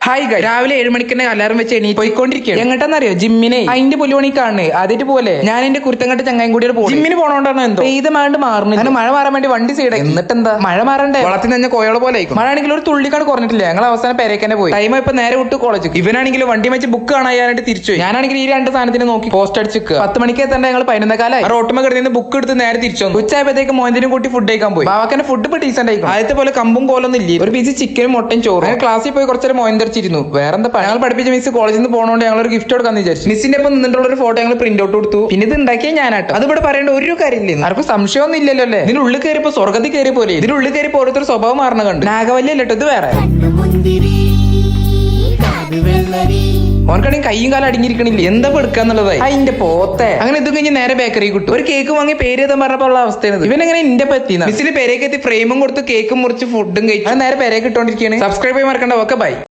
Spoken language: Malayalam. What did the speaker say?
ഹായ് ഗൈസ്, രാവിലെ 7 മണിക്ക് തന്നെ അലാറം വെച്ച് എണീറ്റ് പോയിക്കൊണ്ടിരിക്കുകയാണ്. എങ്ങോട്ടാന്നറിയോ? ജിമ്മിനെ. അതിന്റെ പുല്ലുപണിക്കാണ് ആദ്യമായിട്ട് പോലെ ഞാൻ എന്റെ കുരുത്തങ്കട്ട് ചങ്ങായും കൂടി പോകും. ജിമ്മിന് പോണോണ്ടാണ് എന്തോ പെയ്ത് മാണ്ട് മാറുന്നു. അങ്ങനെ മഴ മാറാൻ വേണ്ടി വണ്ടി സൈഡ്. എന്നിട്ട് എന്താ മഴ മാറണ്ടേ? വളത്തിന് തന്നെ കോയോള പോലെ ആയിരിക്കും. മഴ ആണെങ്കിൽ ഒരു തുള്ളിക്കാട് കുറഞ്ഞിട്ടില്ല. ഞങ്ങൾ അവസാനം പെരേക്കന്നെ പോയി. ടൈം ഇപ്പൊ നേരെ വിട്ട് കോളേജ്. ഇവനാണെങ്കിൽ വണ്ടി വെച്ച് ബുക്ക് കാണാനായിട്ട് തിരിച്ചു. ഞാനാണെങ്കിൽ ഈ രണ്ട് സാധനത്തിന് നോക്കി പോസ്റ്റ് അടിച്ചിക്കുക. 10 മണിക്ക് എത്തേണ്ട ഞങ്ങൾ 11 കാലമായി. റോട്ടുമ കിടന്ന് ബുക്ക് എടുത്ത് നേരെ തിരിച്ചു വന്നു. ഉച്ചയായപ്പോഴത്തേക്ക് മോന്തിനും കൂട്ടി ഫുഡ് കഴിക്കാൻ പോയി. ബാവാക്കന്റെ ഫുഡ് ഇപ്പൊ ഡീസന്റ് ആയിരിക്കും. ആദ്യത്തെ പോലെ കമ്പും കോലൊന്നും ഇല്ല. ഒരു പീസ് ചിക്കനും മുട്ടയും ചോറും. ക്ലാസ്സിൽ പോയി കുറച്ചേരം മോയന്തരിച്ചിരുന്നു. വേറെന്താ ഞങ്ങൾ പഠിപ്പിച്ച മിസ് കോളേജിൽ നിന്ന് പോകണോണ്ട് ഞങ്ങൾ ഒരു ഗിഫ്റ്റ് കൊടുക്കാന്ന് വിചാരിച്ചു. മിസ്സിന്റെ ഒപ്പം നിന്നിട്ടുള്ള ഒരു ഫോട്ടോ ഞങ്ങൾ പ്രിന്റ് ഔട്ട് കൊടുത്തു. പിന്നെ ഇത് ഉണ്ടാക്കിയ ഞാനാട്ടോ. അത് ഇവിടെ പറയേണ്ട ഒരു കാര്യമില്ല. ആർക്കും സംശയമൊന്നും ഇല്ലല്ലോ അല്ലേ? ഇതിനുള്ളിൽ കയറിയപ്പോ സ്വർഗത്തിൽ കയറി പോലെ. ഇതിനുള്ളിൽ കയറിയപ്പോ ഓരോരുത്തർ സ്വഭാവം മാറണ കണ്ട്. നാഗവല്ലിയല്ലോ ഇത് വേറെ. ഓർക്കാണെങ്കിൽ കയ്യും കാലം അടിഞ്ഞിരിക്കണില്ല. എന്താ എടുക്കാന്നുള്ളതായി അതിന്റെ പോത്തെ. അങ്ങനെ ഇത് കഴിഞ്ഞ് നേരെ ബേക്കറി കിട്ടും. ഒരു കേക്ക് വാങ്ങി പേര് ചെയ്താൽ പറഞ്ഞപ്പോ ഉള്ള അവസ്ഥയാണ്. ഇവനെങ്ങനെ ഇന്റെ പറ്റി മിസ്സിൽ പേരേക്ക് എത്തി ഫ്രെയിമും കൊടുത്ത് കേക്കും മുറിച്ച് ഫുഡും കഴിച്ചു. നേരെ പേരേക്ക് ഇട്ടോണ്ടിരിക്കുകയാണ്. സബ്സ്ക്രൈബ് ചെയ്യാൻ മറക്കണ്ട. Okay bye.